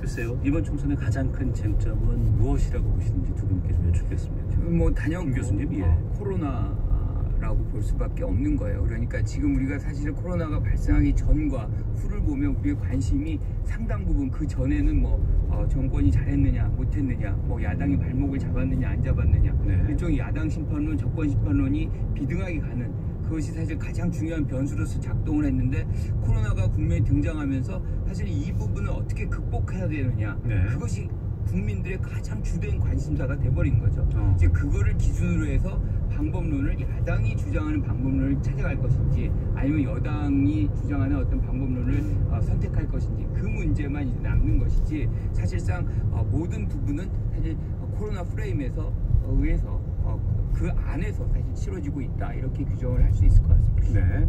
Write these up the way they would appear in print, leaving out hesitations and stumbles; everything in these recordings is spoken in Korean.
글쎄요, 이번 총선의 가장 큰 쟁점은 무엇이라고 보시는지 두 분께 좀 여쭙겠습니다. 뭐 단연 교수님, 예. 코로나라고 볼 수밖에 없는 거예요. 그러니까 지금 우리가 사실 코로나가 발생하기 전과 후를 보면 우리의 관심이 상당 부분 그 전에는 정권이 잘했느냐 못했느냐, 야당이 발목을 잡았느냐 안 잡았느냐, 네. 일종의 야당 심판론, 정권 심판론이 비등하게 가는, 그것이 사실 가장 중요한 변수로서 작동을 했는데, 코로나가 국면에 등장하면서 사실 이 부분을 어떻게 극복해야 되느냐, 네. 그것이 국민들의 가장 주된 관심사가 돼버린 거죠. 이제 그거를 기준으로 해서 방법론을, 야당이 주장하는 방법론을 찾아갈 것인지 아니면 여당이 주장하는 어떤 방법론을 선택할 것인지, 그 문제만 이제 남는 것이지, 사실상 모든 부분은 사실 코로나 프레임에서 의해서 그 안에서 사실 치러지고 있다, 이렇게 규정을 할 수 있을 것 같습니다. 네.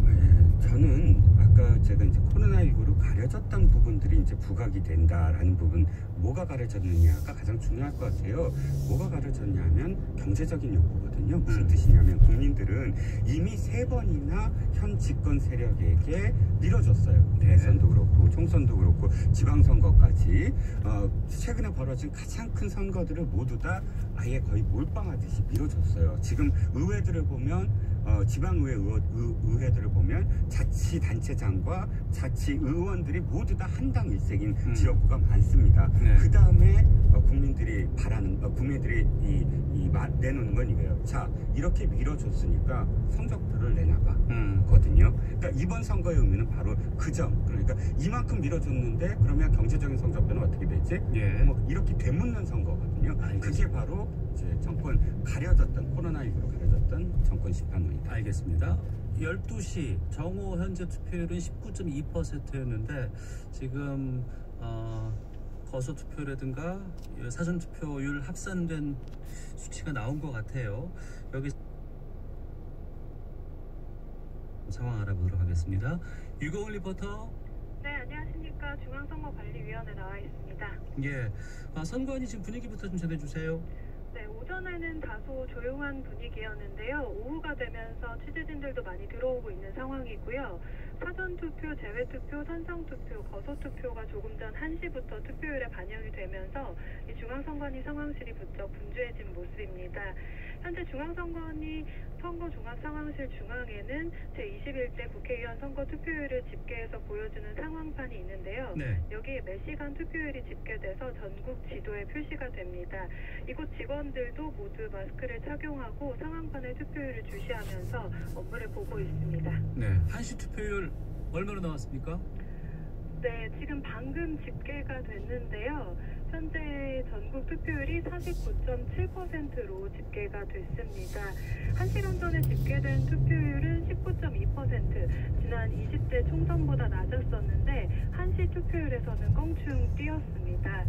저는 아까 제가 이제 코로나19로 가려졌던 부분들이 이제 부각이 된다라는 부분, 뭐가 가려졌느냐가 가장 중요할 것 같아요. 뭐가 가려졌냐면 경제적인 욕구거든요. 무슨 뜻이냐면, 국민들은 이미 3번이나 현 집권 세력에게 밀어줬어요. 대선도 그렇고 총선도 그렇고 지방선거까지. 최근에 벌어진 가장 큰 선거들을 모두 다 아예 거의 몰빵하듯이 밀어줬어요. 지금 의회들을 보면, 지방의회 의회들을 보면 자치단체장과 자치의원들이 모두 다 한당 일색인 지역구가 많습니다. 네. 그 다음에 국민들이 바라는, 국민들이 내놓는 건 이거예요. 자, 이렇게 밀어줬으니까 성적표를 내놔봐거든요. 그러니까 이번 선거의 의미는 바로 그 점. 그러니까 이만큼 밀어줬는데 그러면 경제적인 성적표는 어떻게 되지? 예. 이렇게 되묻는 선거거든요. 그게 바로 이제 정권 가려졌던, 코로나19로 가려졌던 정권 심판론이다. 알겠습니다. 12시 정오 현재 투표율은 19.2%였는데 지금 거소 투표라든가 사전 투표율 합산된 수치가 나온 것 같아요. 여기 상황 알아보도록 하겠습니다. 유고은 리포터. 네, 안녕하십니까. 중앙선거관리위원회 나와 있습니다. 예, 선관위 지금 분위기부터 좀 전해주세요. 네, 오전에는 다소 조용한 분위기였는데요. 오후가 되면서 취재진들도 많이 들어오고 있는 상황이고요. 사전투표, 제외투표, 선상투표, 거소투표가 조금 전 1시부터 투표율에 반영이 되면서 이 중앙선관위 상황실이 부쩍 분주해진 모습입니다. 현재 중앙선관위 선거종합상황실 중앙에는 제21대 국회의원 선거 투표율을 집계해서 보여주는 상황판이 있는데요. 네. 여기에 몇 시간 투표율이 집계돼서 전국 지도에 표시가 됩니다. 이곳 직원들도 모두 마스크를 착용하고 상황판의 투표율을 주시하면서 업무를 보고 있습니다. 네, 1시 투표율 얼마나 나왔습니까? 네, 지금 방금 집계가 됐는데요. 현재 전국 투표율이 49.7%로 집계가 됐습니다. 1시간 전에 집계된 투표율은 19.2%, 지난 20대 총선보다 낮았었는데 1시 투표율에서는 껑충 뛰었습니다.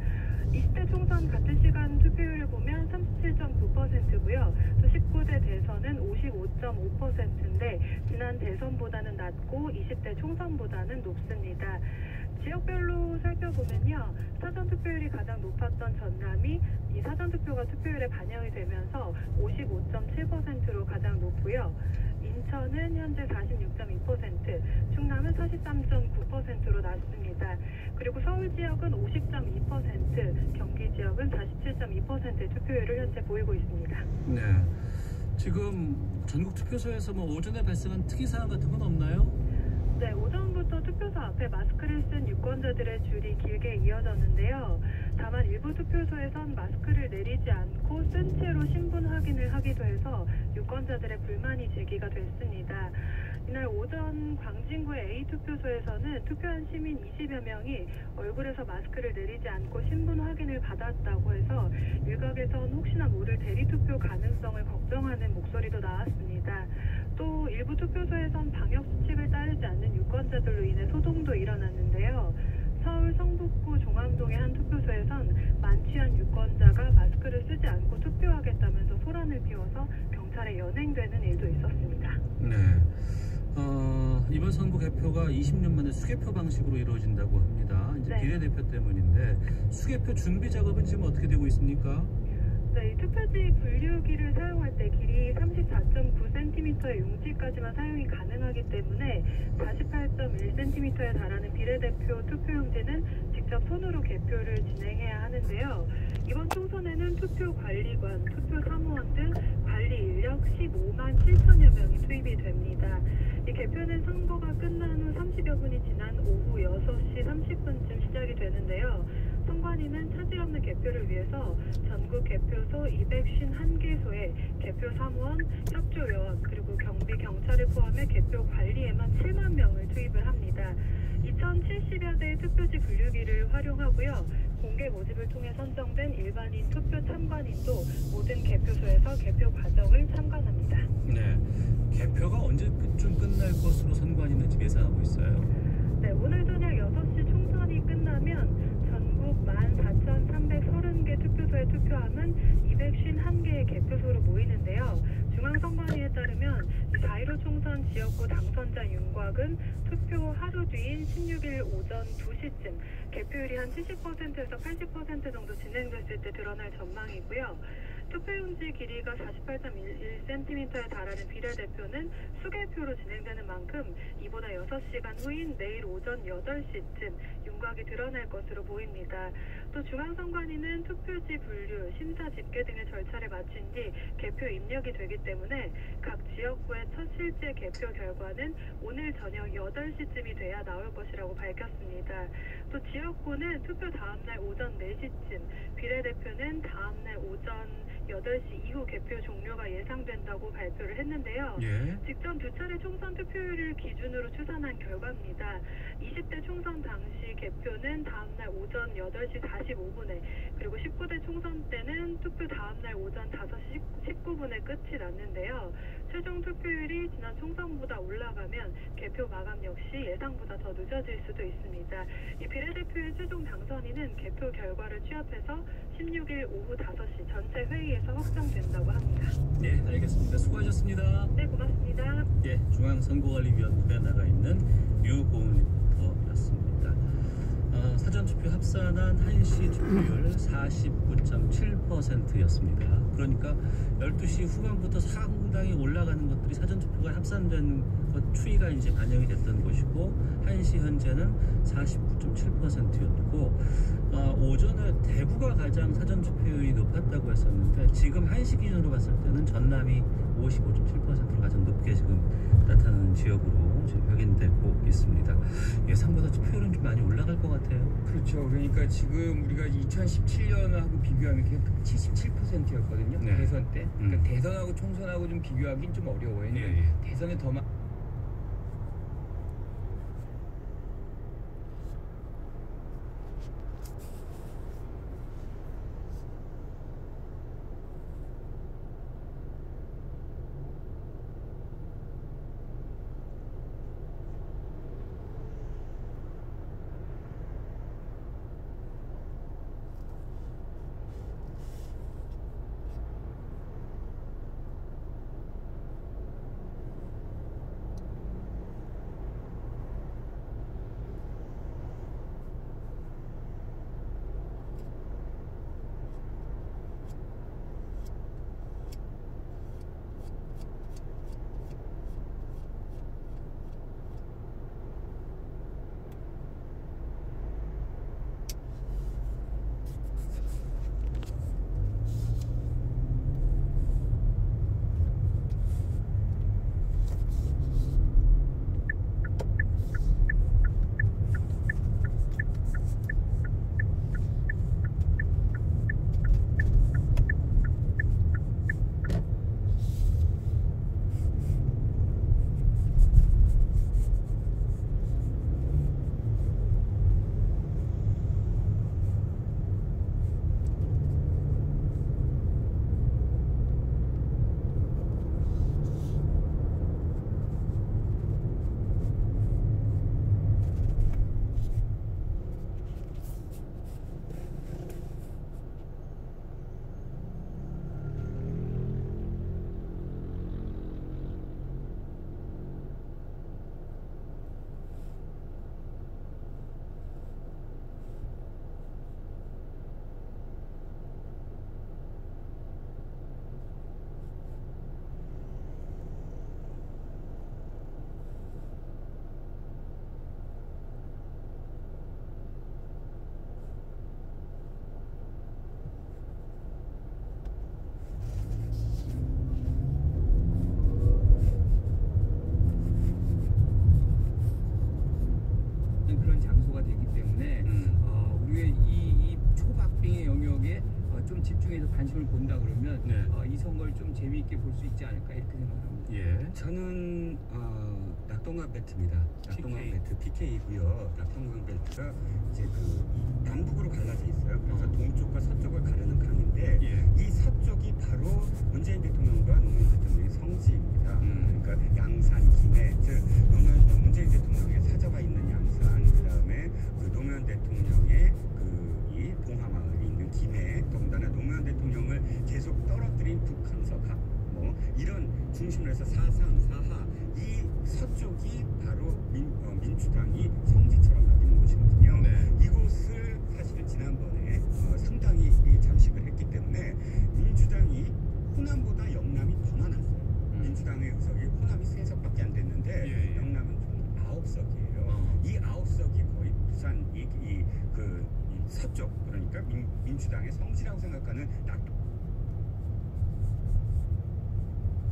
20대 총선 같은 시간 투표율을 보면 37.9%고요. 또 19대 대선은 55.5%인데 지난 대선보다는 낮고 20대 총선보다는 높습니다. 지역별로 살펴보면요, 사전투표율이 가장 높았던 전남이 이 사전투표가 투표율에 반영이 되면서 55.7%로 가장 높고요. 인천은 현재 46.2%, 충남은 43.9%로 낮습니다. 그리고 서울 지역은 50.2%, 경기 지역은 47.2%의 투표율을 현재 보이고 있습니다. 네, 지금 전국 투표소에서 오전에 발생한 특이사항 같은 건 없나요? 네, 오전부터 투표소 앞에 마스크를 쓴 유권자들의 줄이 길게 이어졌는데요. 다만 일부 투표소에선 마스크를 내리지 않고 쓴 채로 신분 확인을 하기도 해서 유권자들의 불만이 제기가 됐습니다. 이날 오전 광진구의 A투표소에서는 투표한 시민 20여 명이 얼굴에서 마스크를 내리지 않고 신분 확인을 받았다고 해서 일각에선 혹시나 모를 대리투표 가능성을 걱정하는 목소리도 나왔습니다. 또 일부 투표소에선 방역수칙을 따르지 않는 유권자들로 인해 소동도 일어났는데요. 서울 성북구 종암동의 한 투표소에선 만취한 유권자가 마스크를 쓰지 않고 투표하겠다면서 소란을 피워서 경찰에 연행되는 일도 있었습니다. 네. 이번 선거 개표가 20년 만에 수개표 방식으로 이루어진다고 합니다. 이제 네. 비례대표 때문인데 수개표 준비 작업은 지금 어떻게 되고 있습니까? 네, 이 투표지 분류기를 사용할 때 길이 34.9cm의 용지까지만 사용이 가능하기 때문에 48.1cm에 달하는 비례대표 투표용지는 직접 손으로 개표를 진행해야 하는데요. 이번 총선에는 투표관리관, 투표사무원 등 관리 인력 15만 7천여 명이 투입이 됩니다. 이 개표는 선거가 끝난 후 30여 분이 지난 오후 6시 30분쯤 시작이 되는데요. 선관위는 차질 없는 개표를 위해서 전국 개표소 251개소에 개표 사무원, 협조요원, 그리고 경비, 경찰을 포함해 개표 관리에만 7만 명을 투입을 합니다. 2070여 대의 투표지 분류기를 활용하고요. 공개 모집을 통해 선정된 일반인 투표 참관인도 모든 개표소에서 개표 과정을 참관합니다. 네, 개표가 언제쯤 끝날 것으로 선관위는 지금 예상하고 있어요? 네, 오늘 저녁 6시 총선이 끝나면 전국 14,330개 투표소의 투표함은 251개의 개표소로 모이는데요. 중앙선관위에 따르면 4.15 총선 지역구 당선자 윤곽은 투표 하루 뒤인 16일 오전 2시쯤 개표율이 한 70%에서 80% 정도 진행됐을 때 드러날 전망이고요. 투표용지 길이가 48.11cm에 달하는 비례대표는 수개표로 진행되는 만큼 이보다 6시간 후인 내일 오전 8시쯤 윤곽이 드러날 것으로 보입니다. 또 중앙선관위는 투표지 분류, 심사 집계 등의 절차를 마친 뒤 개표 입력이 되기 때문에 각 지역구의 첫 실제 개표 결과는 오늘 저녁 8시쯤이 돼야 나올 것이라고 밝혔습니다. 또 지역구는 투표 다음날 오전 4시쯤, 비례대표는 다음날 오전 8시 이후 개표 종료가 예상된다고 발표를 했는데요. 예. 직전 두 차례 총선 투표율을 기준으로 추산한 결과입니다. 20대 총선 당시 개표는 다음날 오전 8시 45분에 그리고 19대 총선 때는 투표 다음날 오전 5시 19분에 끝이 났는데요. 최종 투표율이 지난 총선보다 올라가면 개표 마감 역시 예상보다 더 늦어질 수도 있습니다. 이 비례대표의 최종 당선인은 개표 결과를 취합해서 16일 오후 5시 전체 회의에서 확정된다고 합니다. 네, 알겠습니다. 수고하셨습니다. 네, 고맙습니다. 예, 중앙선거관리위원회에 나가 있는 유고은 리포터였습니다. 사전투표 합산한 1시 투표율 49.7%였습니다. 그러니까 12시 후반부터 상당히 올라가는 것들이 사전투표가 합산된 것 추이가 이제 반영이 됐던 것이고 1시 현재는 49.7%였고 오전에 대구가 가장 사전투표율이 높았다고 했었는데 지금 1시 기준으로 봤을 때는 전남이 55.7%로 가장 높게 지금 나타나는 지역으로 지금 확인되고 있습니다. 예상보다 투표율은 좀 많이 올라갈 것 같아요. 그렇죠. 그러니까 지금 우리가 2017년하고 비교하면 77%였거든요. 네. 대선 때. 그러니까 대선하고 총선하고 좀 비교하기는 좀 어려워요. 예. 대선에 더 많. 좀 집중해서 관심을 본다 그러면 네. 이 선거를 좀 재미있게 볼 수 있지 않을까 이렇게 생각합니다. 예. 저는 낙동강 벨트입니다. 낙동강 PK. 벨트 PK이고요. 낙동강 벨트가 이제 그 남북으로 갈라져 있어요. 그래서 동쪽과 서쪽을 가르는 강인데 예. 이 서쪽이 바로 문재인 대통령과 노무현 대통령의 성지입니다. 그러니까 양산, 김해, 즉 문재인 대통령의 사저가 있는 양산, 그다음에 그 노무현 대통령의 이 봉하마을이 있는 김해, 더군다나 노무현 대통령을 계속 떨어뜨린 북한서각 뭐 이런 중심으로 해서 사상, 사하 이 서쪽이 바로 민주당이 성지처럼 여기는 곳이거든요. 네. 이곳을 사실 지난번에 상당히 잠식을 했기 때문에 민주당이 호남보다 영남이 더 많았어요. 민주당의 의석이 호남이 3석밖에 안 됐는데 예. 영남은 총 9석이에요. 이 9석이 거의 부산 이 서쪽 그러니까 민주당의 성지라고 생각하는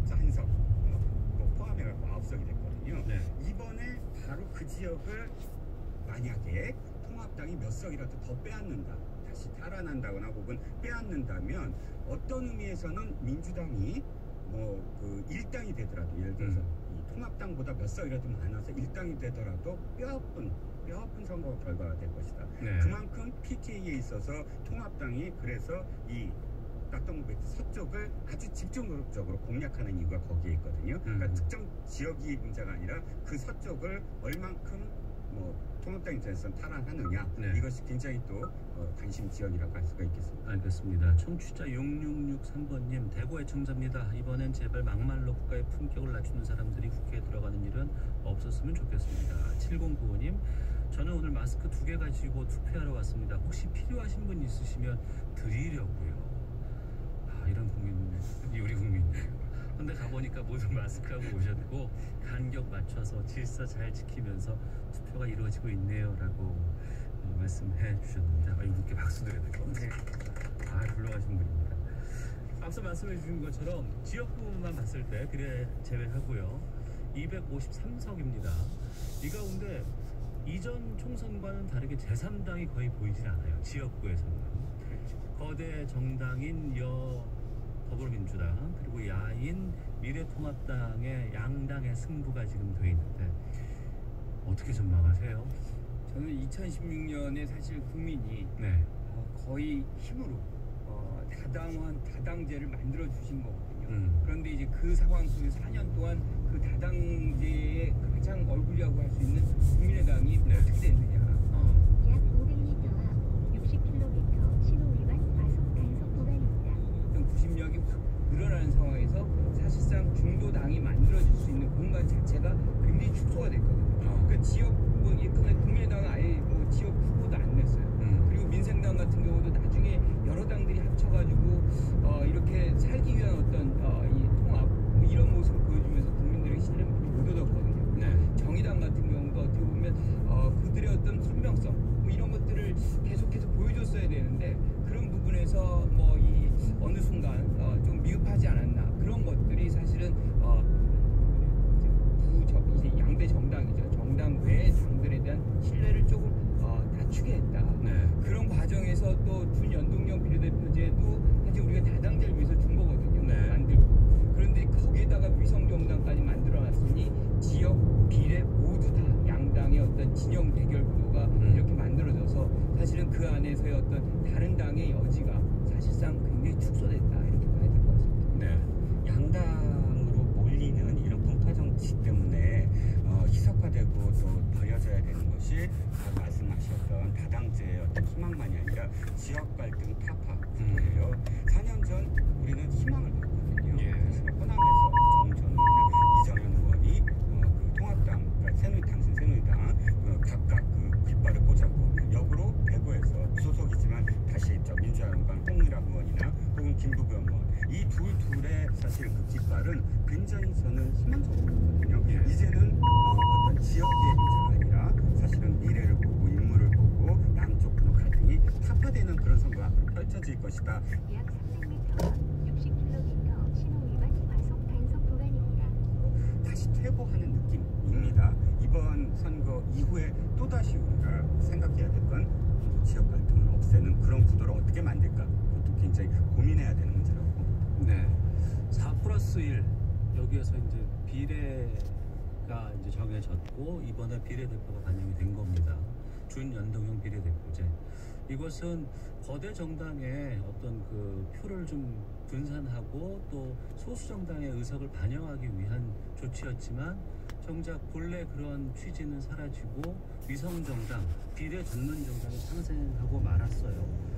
한석 포함해갖고 9석이 됐거든요. 네. 이번에 바로 그 지역을 만약에 통합당이 몇 석이라도 더 빼앗는다, 다시 탈환한다거나 혹은 빼앗는다면 어떤 의미에서는 민주당이 뭐 그 일당이 되더라도 예를 들어서 이 통합당보다 몇 석이라도 많아서 일당이 되더라도 뼈아픈 선거 결과가 될 것이다. 네. 그만큼 PK에 있어서 통합당이 그래서 이 낙동강 서쪽을 아주 집중적으로 공략하는 이유가 거기에 있거든요. 그러니까 특정 지역이 문제가 아니라 그 서쪽을 얼만큼 뭐 통합당 입장에서는 탈환하느냐 네. 이것이 굉장히 또 관심 지역이라고 할 수가 있겠습니다. 알겠습니다. 청취자 6663번님 대구 애청자입니다. 이번엔 제발 막말로 국가의 품격을 낮추는 사람들이 국회에 들어가는 일은 없었으면 좋겠습니다. 7095님 저는 오늘 마스크 2개 가지고 투표하러 왔습니다. 혹시 필요하신 분 있으시면 드리려고요. 이런 국민이 우리 국민이에요. 근데 가보니까 모두 마스크하고 오셨고 간격 맞춰서 질서 잘 지키면서 투표가 이루어지고 있네요 라고 말씀해 주셨는데 이분께 박수 드려야 될 것 같습니다. 훌륭하신 분입니다. 앞서 말씀해 주신 것처럼 지역구만 봤을 때 비례 제외하고요 253석입니다. 이 가운데 이전 총선과는 다르게 제3당이 거의 보이질 않아요. 지역구에서는 거대 정당인 더불어민주당 그리고 야인 미래통합당의 양당의 승부가 지금 돼 있는데 어떻게 전망하세요? 저는 2016년에 사실 국민이 네. 거의 힘으로 다당제를 만들어 주신 거거든요. 그런데 이제 그 상황 속에서 4년 동안 그 다당제의 가장 얼굴이라고 할 수 있는 국민의당이 네. 어떻게 됐느냐. 약 500m 앞 60km 신호 위반 과속 단속 구간입니다. 어떤 구심력이 확 늘어나는 상황에서 사실상 중도당이 만들어질 수 있는 공간 자체가 굉장히 축소가 됐거든요. 그러니까 지역 국민의당은 아예 뭐 지역 후보도 안 냈어요. 그리고 민생당 같은 경우도 나중에 여러 당들이 합쳐가지고 이렇게 살기 위한 어떤 이 통합 뭐 이런 모습을 보여주면서 국민들의 신뢰를 많이 못 얻었거든요. 네. 정의당 같은 경우도 어떻게 보면 그들의 어떤 선명성 뭐 이런 것들을 계속해서 보여줬어야 되는데 그런 부분에서 뭐 이 어느 순간 좀 미흡하지 않았나 그런 것들이 사실은 이제 양대 정당이죠. 정당 외의 당들에 대한 신뢰를 조금 낮추게 했다. 네. 그런 과정에서 또 준연동형 비례대표제도 사실 우리가 다당제를 위해서 준 거거든요. 네. 만들고. 그런데 거기에다가 위성정당까지 만들어놨으니 지역, 비례 모두 다 양당의 어떤 진영 대결 구도가 이렇게 만들어져서 사실은 그 안에서의 어떤 다른 당의 여지가 사실상 굉장히 축소됐다. 이렇게 봐야 될 것 같습니다. 네. 양당으로 몰리는 이런 분파 정치 때문에 희석화되고 또 버려져야 되는 것이 아까 말씀하셨던 다당제의 어떤 희망만이 아니라 지역 갈등 타파예요. 4년 전 우리는 희망을 봤거든요. 예. 사실 호남에서 정전 이정현 의원이 그 통합당, 그러니까 당신 새누리당 각각 그 깃발을 꽂았고 역으로 대구에서 무소속이지만 다시 민주화연관 홍미라 의원이나 혹은 김부겸 의원 이 둘의 사실 그 깃발은 굉장히 저는 희망적으로 봤거든요. 예. 이제는 어떤 지역의 문제가 아니라 사실은 미래를 보고 인물을 보고 양쪽으로 갈등이 타파되는 그런 선거가 앞으로 펼쳐질 것이다. 약 300m 앞 60km 신호 위반 과속 단속 구간입니다. 다시 퇴보하는 느낌입니다. 이번 선거 이후에 또다시 우리가 생각해야 될 건 지역 갈등을 없애는 그런 구도를 어떻게 만들까 그것도 굉장히 고민해야 되는 문제라고 봅니다. 네. 4+1 여기에서 이제 비례가 이제 정해졌고 이번에 비례대표가 반영이 된 겁니다. 준연동형 비례대표제. 이것은 거대 정당의 어떤 그 표를 좀 분산하고 또 소수 정당의 의석을 반영하기 위한 조치였지만 정작 본래 그런 취지는 사라지고 위성 정당, 비례 전문 정당이 상생하고 말았어요.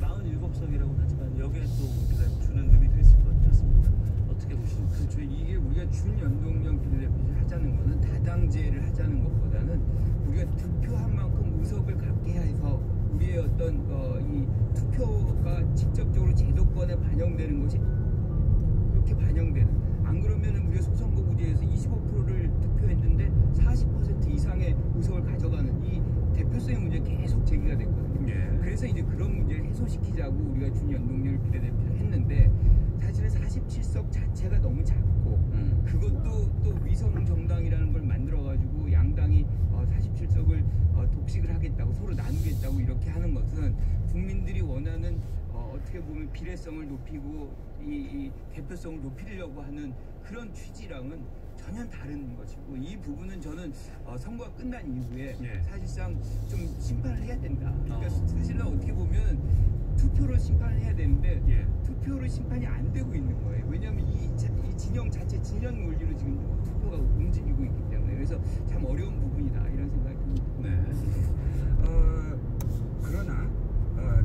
47석이라고 하지만 여기에 또 우리가 주는 의미도 있을 것 같습니다. 어떻게 보십니까? 그렇죠. 이게 우리가 준연동형 비례대표제를 하자는 거는 다당제를 하자는 것보다는 우리가 득표한 만큼 의석을 갖게 해서 우리의 어떤 이 투표가 직접적으로 제도권에 반영되는 것이 그렇게 반영되는. 안 그러면은 우리가 소선거구제에서 25%를 투표했는데 40% 이상의 의석을 가져가는 이 대표성의 문제 계속 제기가 됐거든요. 예. 그래서 이제 그런 문제를 해소시키자고 우리가 준연동형 비례대표를 했는데 사실은 47석 자체가 너무 작고 그것도 또 위성 정당이라는 걸 만들어가지고 양당이 47석을 독식을 하겠다고 서로 나누겠다고 이렇게 하는 것은 국민들이 원하는 어떻게 보면 비례성을 높이고 이 대표성을 높이려고 하는 그런 취지랑은 전혀 다른 것이고 이 부분은 저는 선거가 끝난 이후에 사실상 좀 심판을 해야 된다. 그러니까 사실은 어떻게 보면 투표로 심판을 해야 되는데 투표로 심판이 안 되고 있는 거예요. 왜냐하면 이 진영 자체 진영 논리로 지금 투표가 움직이고 있기 때문에 그래서 참 어려운 부분이다 이런 생각이 듭니다. 네. 그러나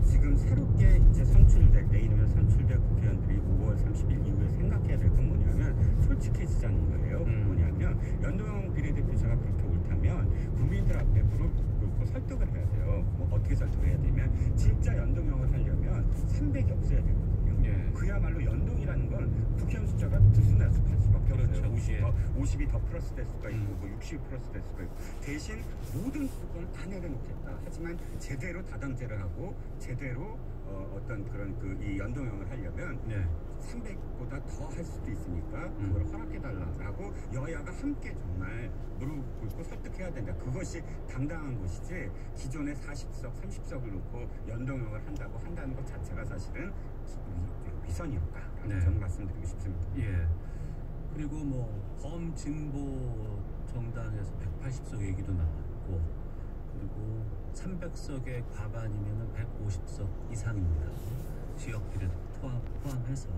지금 새롭게 이제 선출될 내일이면 선출될 국회의원들이 5월 30일 이후에 생각해야 될 건 뭐냐면 솔직해지자는 거예요. 뭐냐면 연동형 비례대표제가 그렇게 옳다면 국민들 앞에 무릎 꿇고 설득을 해야 돼요. 뭐 어떻게 설득을 해야 되면 진짜 연동형을 하려면 300이 없어야 되거든요. 그야말로 연동이라는 건 국회의원 숫자가 들쑥날쑥할 수밖에 없어요. 50이 더 플러스 될 수가 있고 뭐 60이 플러스 될 수가 있고 대신 모든 수도권을 다 내려놓겠다. 하지만 제대로 다당제를 하고 제대로 어떤 그런 이 연동형을 하려면 300보다 더 할 수도 있으니까 그걸 허락해달라고 여야가 함께 정말 무릎 꿇고 설득해야 된다. 그것이 당당한 것이지 기존의 40석, 30석을 놓고 연동형을 한다는 것 자체가 사실은 위선이었다라고 저는 말씀드리고 싶습니다. 예. 그리고 뭐 범진보 정당에서 180석 얘기도 나왔고 그리고 300석의 과반이면 150석 이상입니다. 지역 비례도 포함해서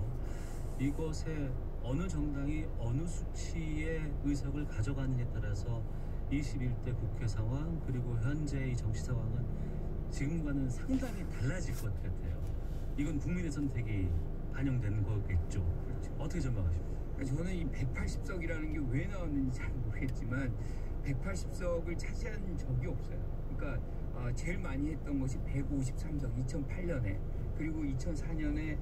이것에 어느 정당이 어느 수치의 의석을 가져가느냐에 따라서 21대 국회 상황 그리고 현재의 정치 상황은 지금과는 상당히 달라질 것 같아요. 이건 국민의 선택이 반영되는 거겠죠. 그렇죠. 어떻게 전망하십니까? 저는 이 180석이라는 게 왜 나왔는지 잘 모르겠지만 180석을 차지한 적이 없어요. 그러니까 제일 많이 했던 것이 153석 2008년에 그리고 2004년에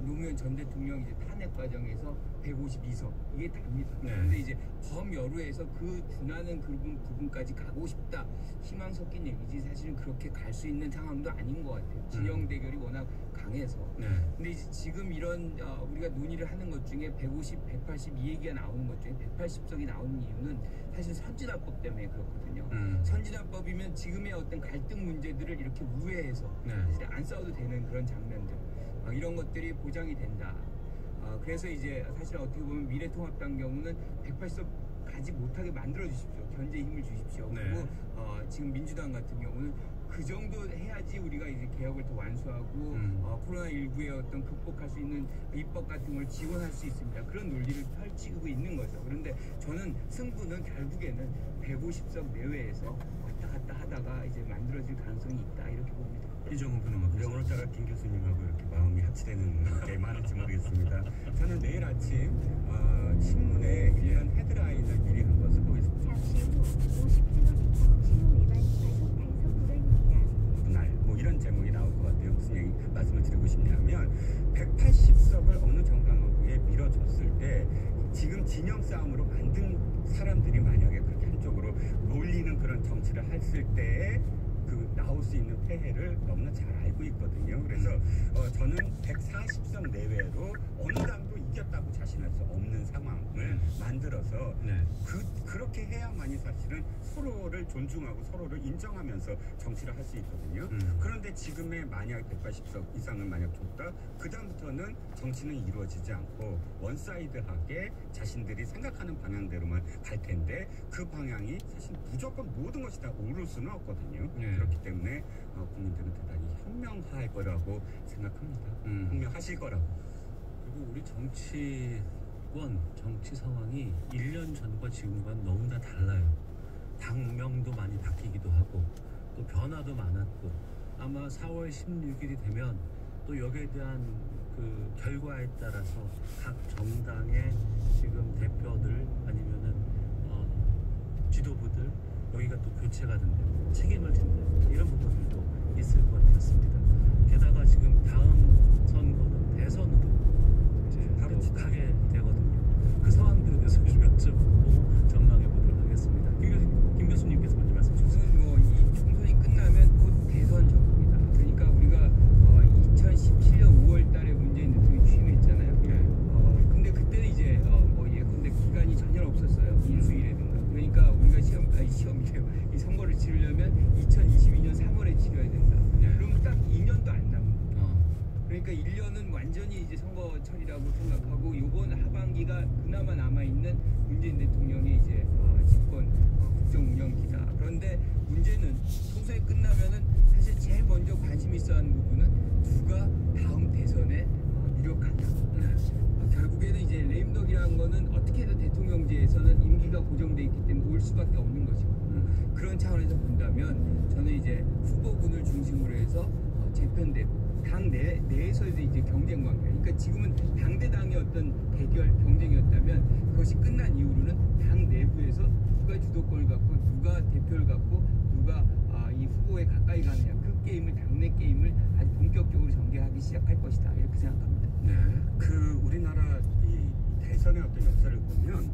노무현 전 대통령 이제 탄핵 과정에서 152석 이게 답니다. 그런데 이제 범여루에서 그 준하는 부분까지 가고 싶다 희망 섞인 얘기지 사실은 그렇게 갈 수 있는 상황도 아닌 것 같아요. 진영 대결이 워낙 강해서. 근데 이제 지금 이런 우리가 논의를 하는 것 중에 150, 180 이 얘기가 나오는 것 중에 180석이 나오는 이유는 사실 선진화법 때문에 그렇거든요. 선진화법이면 지금의 어떤 갈등 문제들을 이렇게 우회해서 사실 안 싸워도 되는 그런 장면들 이런 것들이 보장이 된다. 그래서 이제 사실 어떻게 보면 미래통합당 경우는 180석 가지 못하게 만들어 주십시오. 견제에 힘을 주십시오. 그리고 지금 민주당 같은 경우는 그 정도 해야지 우리가 이제 개혁을 더 완수하고 코로나19의 어떤 극복할 수 있는 입법 같은 걸 지원할 수 있습니다. 그런 논리를 펼치고 있는 거죠. 그런데 저는 승부는 결국에는 150석 내외에서 왔다 갔다 하다가 이제 만들어질 가능성이 있다 이렇게 봅니다. 이종훈 변호사. 오늘따라 김 교수님하고 이렇게 마음이 합치되는 게 많을지 모르겠습니다. 저는 내일 아침 신문에 이런 헤드라인을 미리 한번 써보겠습니다. 잠시 후 50km 신호 위반 과속 단속 구간입니다. 분할 뭐 이런 제목이 나올 것 같아요. 무슨 얘기 말씀을 드리고 싶냐면 180석을 어느 정당에 밀어줬을 때 지금 진영 싸움으로 만든 사람들이 만약에 그렇게 한쪽으로 몰리는 그런 정치를 했을 때에 그 나올 수 있는 폐해를 너무나 잘 알고 있거든요. 그래서 있고요. 저는 140석 내외로 어느 당도 이겼다고 자신할 수 없는 상황을 만들어서 네. 그렇게 해야만이 사실은 서로를 존중하고 서로를 인정하면서 정치를 할 수 있거든요. 그런데 지금의 만약 180석 이상을 만약 줬다, 그 다음부터는 정치는 이루어지지 않고 원사이드하게 자신들이 생각하는 방향대로만 갈 텐데, 그 방향이 사실 무조건 모든 것이 다 오를 수는 없거든요. 네. 그렇기 때문에 국민들은 대단히 현명할 거라고 생각합니다. 현명하실 거라고. 그리고 우리 정치 상황이 1년 전과 지금과는 너무나 달라요. 당명도 많이 바뀌기도 하고 또 변화도 많았고, 아마 4월 16일이 되면 또 여기에 대한 그 결과에 따라서 각 정당의 지금 대표들 아니면은 지도부들 여기가 또 교체가 된다고 책임을 진다, 이런 부분들도 있을 것 같습니다. 게다가 지금 다음 선거는 대선으로 이제 바로 가게 되거든요. 그 상황들에 대해서 좀 여쭤보고 전망해 보도록 하겠습니다. 김 교수님께서 먼저 말씀 주세요. 저는 뭐 이 총선이 끝나면 곧 대선 전국이다. 그러니까 우리가 2017년 5월 달에 문재인 대통령이 취임했잖아요. 근데 그때는 이제 뭐 예컨대 기간이 전혀 없었어요. 인수위라든가. 그러니까 우리가 이 선거를 치르려면 2022년 3월에 치러야 된다. 그러면 딱 2년도 안 남은 거예요. 그러니까 1년은 완전히 이제 선거철이라고 생각하고, 이번 하반기가 그나마 남아있는 문재인 대통령의 이제 집권 국정 운영기다. 그런데 문제는 총선이 끝나면은 사실 제일 먼저 관심 있어 하는 부분은 누가 다음 대선에 유력하냐. 결국에는 이제 레임덕이라는 거는 어떻게든 대통령제에서는 임기가 고정돼 있기 때문에 올 수밖에 없는 것이거든요. 그런 차원에서 본다면 저는 이제 후보군을 중심으로 해서 재편되고 당 내에서도 이제 경쟁 관계. 그러니까 지금은 당대당의 어떤 대결 경쟁이었다면, 그것이 끝난 이후로는 당 내부에서 누가 주도권을 갖고 누가 대표를 갖고 누가 이 후보에 가까이 가느냐, 그 게임을, 당내 게임을 아주 본격적으로 전개하기 시작할 것이다, 이렇게 생각합니다. 네. 우리나라 이 대선의 어떤 역사를 보면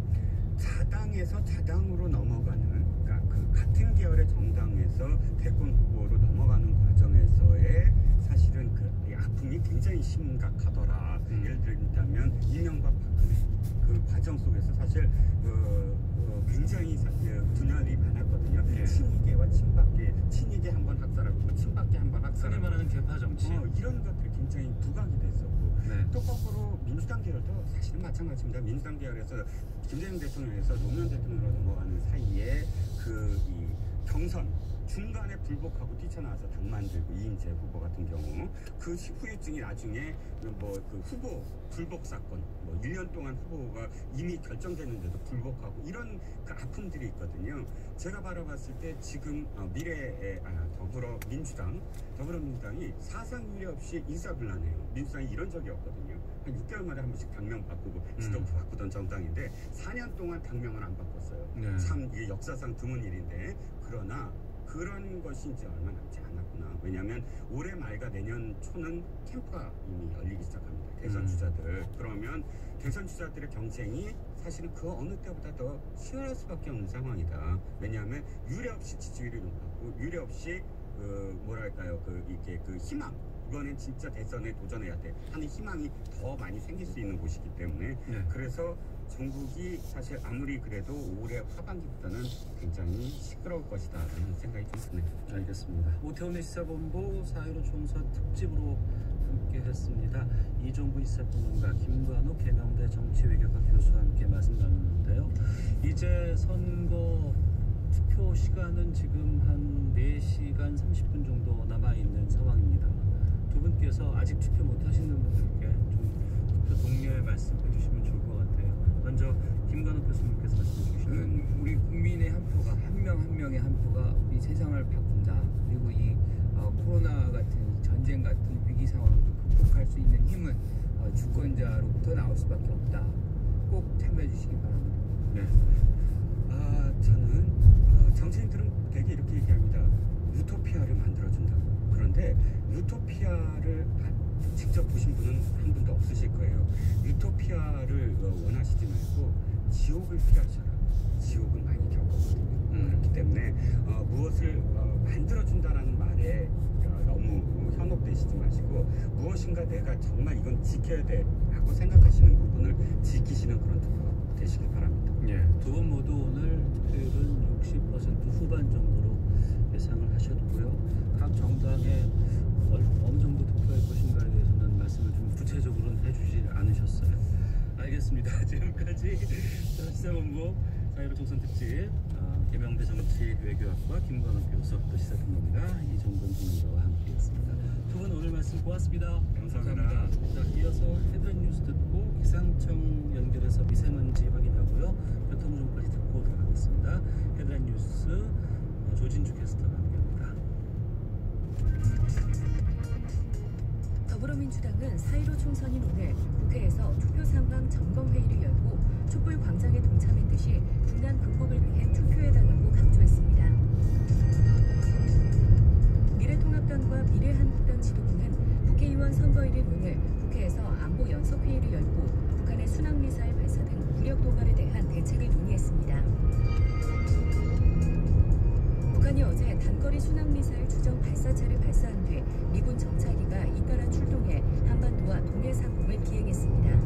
자당에서 자당으로 넘어가는, 그러니까 그 같은 계열의 정당에서 대권 후보로 넘어가는 과정에서의 사실은 그 아픔이 굉장히 심각하더라. 예를 들자면 이명박 박근혜 그 과정 속에서 사실 굉장히 분열이 많았거든요. 네. 친이계와 친박계, 친이계 한번 학살하고 친박계 한번 흔히 학살하고, 말하는 개파 정치. 이런 것들이 굉장히 부각이 됐었고, 네. 또 거꾸로 민주당 계열도 사실은 마찬가지입니다. 민주당 계열에서 김대중 대통령에서 노무현 대통령으로 넘어가는 사이에 이 경선 중간에 불복하고 뛰쳐나와서 당 만들고 이인재 후보 같은 경우, 그 후유증이 나중에 그 후보 불복 사건, 1년 동안 후보가 이미 결정됐는데도 불복하고, 이런 그 아픔들이 있거든요. 제가 바라봤을 때 지금 미래의 더불어민주당이 사상 유례 없이 인사불란해요. 민주당이 이런 적이 없거든요. 한 6개월마다 한 번씩 당명 바꾸고 지도부 바꾸던 정당인데 4년 동안 당명을 안 바꿨어요. 네. 참 이게 역사상 드문 일인데, 그러나 그런 것이 이제 얼마 남지 않았구나. 왜냐하면 올해 말과 내년 초는 캠프가 이미 열리기 시작합니다. 대선 주자들. 그러면 대선 주자들의 경쟁이 사실은 그 어느 때보다 더 치열할 수밖에 없는 상황이다. 왜냐하면 유례 없이 지지율이 높았고, 유례 없이 이게 희망, 이거는 진짜 대선에 도전해야 돼 하는 희망이 더 많이 생길 수 있는 곳이기 때문에, 그래서 전국이 사실 아무리 그래도 올해 하반기부터는 굉장히 시끄러울 것이다 라는 생각이 좀 드네요. 알겠습니다. 오태훈의 시사본부 4.15 총선 특집으로 함께 했습니다. 이종구 시사평론가, 김관욱 계명대 정치외교과 교수와 함께 말씀 나눴는데요. 이제 선거 투표 시간은 지금 한 4시간 30분 정도 남아있는 상황입니다. 두 분께서 아직 투표 못 하시는 분들께 좀 투표 독려의 말씀 해주시면 좋을 것 같아요. 먼저 김관욱 교수님께서 말씀해 주시면, 우리 국민의 한 표가, 한 명 한 명의 한 표가 이 세상을 바꾼다. 그리고 이 코로나 같은 전쟁 같은 위기 상황도 극복할 수 있는 힘은 주권자로부터 나올 수밖에 없다. 꼭 참여해 주시기 바랍니다. 네. 저는 정치인들은 되게 이렇게 얘기합니다. 유토피아를 만들어준다고. 그런데 유토피아를 직접 보신 분은 한 분도 없으실 거예요. 유토피아를 원하시지 말고 지옥을 피하셔라. 지옥은 많이 겪었거든요. 그렇기 때문에 무엇을 만들어준다라는 말에 너무 너무 현혹되시지 마시고 무엇인가 내가 정말 이건 지켜야 돼 하고 생각하시는 부분을 지키시는 그런 투표 되시길 바랍니다. 예, 두 분 모두 오늘 투표율은 60% 후반 정도로 예상을 하셨고요. 각 정당에 어느 정도 투표할 것인가에 대해서는 말씀을 좀 구체적으로는 해주지 않으셨어요. 알겠습니다. 지금까지 시사본부 4.15 총선 특집 개명대 정치 외교학과 김광욱 교수 또 시사평론가 이종건 전문가와 함께했습니다. 두 분 오늘 말씀 고맙습니다. 감사합니다. 자, 이어서 헤드라인 뉴스 듣고 기상청 연결해서 미세먼지 확인하고요. 교통정보까지 듣고 들어가겠습니다. 헤드라인 뉴스 조진주 캐스터가 함께합니다. 더불어민주당은 4.15 총선인 오늘 국회에서 투표 상황 점검회의를 열고 촛불 광장에 동참한 듯이 분란 극복을 위해 투표해달라고 강조했습니다. 미래통합당과 미래한국당 지도부는 국회의원 선거일인 오늘 국회에서 안보 연석회의를 열고 북한의 순항미사일 발사 등 무력 도발에 대한 대책을 논의했습니다. 북한이 어제 단거리 순항미사일 주정 발사체를 발사한 뒤 미군 정찰기가 잇따라 출동해 한반도와 동해상공을 기행했습니다.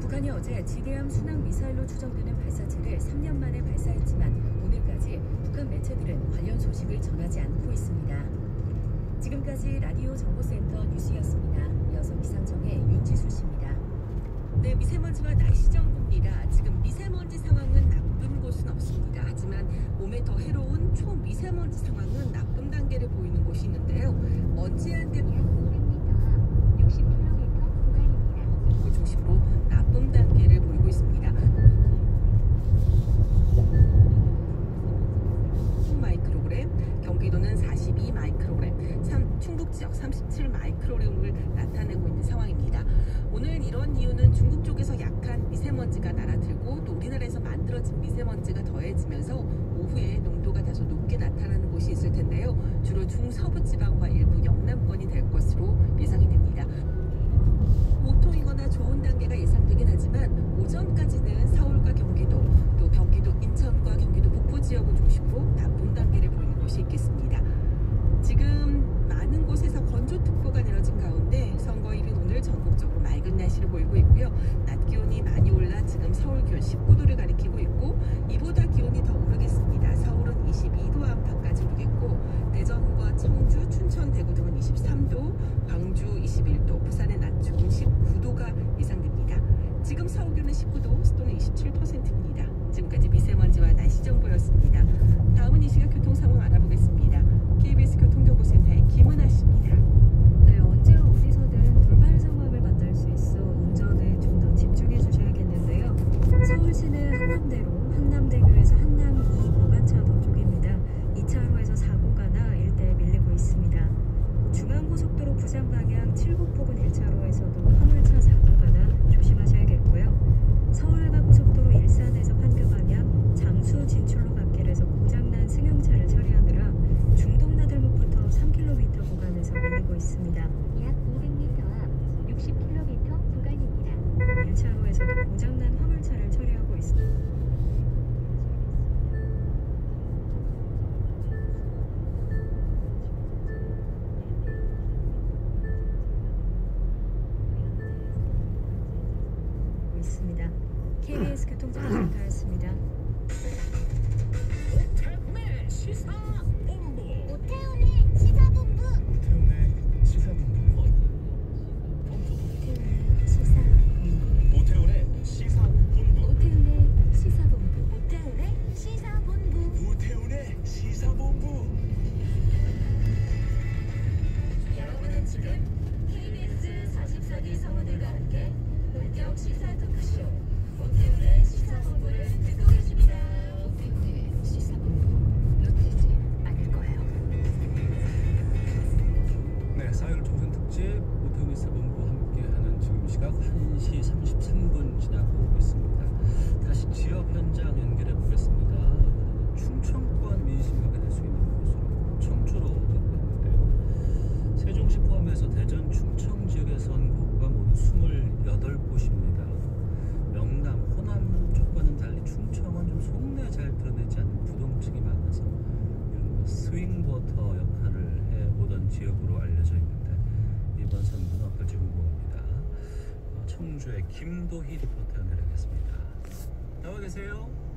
북한이 어제 지대함 순항미사일로 추정되는 발사체를 3년 만에 발사했지만 오늘까지 북한 매체들은 관련 소식을 전하지 않고 있습니다. 지금까지 라디오 정보센터 뉴스였습니다. 이어서 기상청의 윤지수 씨입니다. 네, 미세먼지와 날씨 정보입니다. 지금 미세먼지 상황은 나쁜 곳은 없습니다. 하지만 몸에 더 해로운 초미세먼지 상황은 나쁨 단계를 보이는 곳이 있는데요. 먼지 한 대 약 500m, 60km 구간입니다. 중심으로 나쁨 단계를 보이고 있습니다. 마이크로그램, 경기도는 42 마이크로그램, 충북 지역 37 마이크로그램을 나타내고 있는 상황입니다. 오늘 이런 이유는 중국 쪽에서 약한 미세먼지가 날아들고 또 우리나라에서 만들어진 미세먼지가 더해지면서 오후에 농도가 다소 높게 나타나는 곳이 있을 텐데요. 주로 중서부 지방과 일부 영남권이 될 것으로 예상이 됩니다. 보통이거나 좋은 단계가 예상되긴 하지만 오전까지는 서울과 경기도, 또 경기도 인천과 경기도 북부 지역을 중심으로 나쁨 단계를 보이는 곳이 있겠습니다. 지금 많은 곳에서 건조특보가 내려진 가운데 선거일인 오늘 전국적으로 맑은 날씨를 보이고 있고요. 낮 기온이 많이 올라 지금 서울 기온 19도를 가리키고 있고 이보다 기온이 더 오르겠습니다. 서울은 22도 안팎까지 오르겠고 대전과 청주, 춘천, 대구 등은 23도, 광주 21도, 부산의 낮 기온 19도가 예상됩니다. 지금 서울 기온은 19도, 습도는 27%입니다. 지금까지 미세먼지와 날씨 정보였습니다. 다음은 이 시각 교통 상황 알아보겠습니다. KBS 교통정보센터의 김은아 씨입니다. 네, 언제와 어디서든 돌발 상황을 만날 수 있어 운전에 좀 더 집중해 주셔야겠는데요. 서울시내 한남대로 한남대교에서 한남 2 보관차도 쪽입니다. 2차로에서 사고가 나 일대 밀리고 있습니다. 중앙고속도로 부산 방향 칠곡부근 1차로에서도 화물차 사고가 나 조심하셔야겠고요. 서울가고속도로 일산에서 환교 방향 장수 진출로 갓길에서 고장난 승용차를 처리하느라 중동나들목부터 3km 구간에서 밀리고 있습니다. 약 500m 앞 60km 구간입니다. 1차로에서도 고장난 화물차를 처리하고 있습니다. KBS 교통정보센터였습니다. 오태훈의 시사본부. 오태훈의 시사본부. 오태훈의 시사본부. 오태훈의 시사본부. 오태훈의 시사본부. 오태훈의 시사본부. 오태훈의 시사본부. 오태훈의 시사본부. 여러분은 지금 KBS 44기 성우들과 함께 본격 시사 토크쇼 오태훈의 시사본부를 듣고 계십니다. 오태훈의 시사본부 놓치지 않을 거예요. 네, 4.15 총선 특집 오태훈의 시사본부와 함께하는 지금 시각 1시 33분 지나고 있습니다. 다시 지역 현장 연결해 보겠습니다. 충청권 민심 확인할 수 있는 곳으로 청주로 가고 있는데요. 세종시 포함해서 대전, 충청 지역의 선거구가 모두 28곳입니다. 영남, 호남 쪽과는 달리 충청은 좀 속내 잘 드러내지 않는 부동층이 많아서 이런 스윙보터 역할을 해오던 지역으로 알려져 있는데 이번 선거는 어떨지 궁금합니다. 청주의 김도희 리포터 연결하겠습니다. 나와 계세요?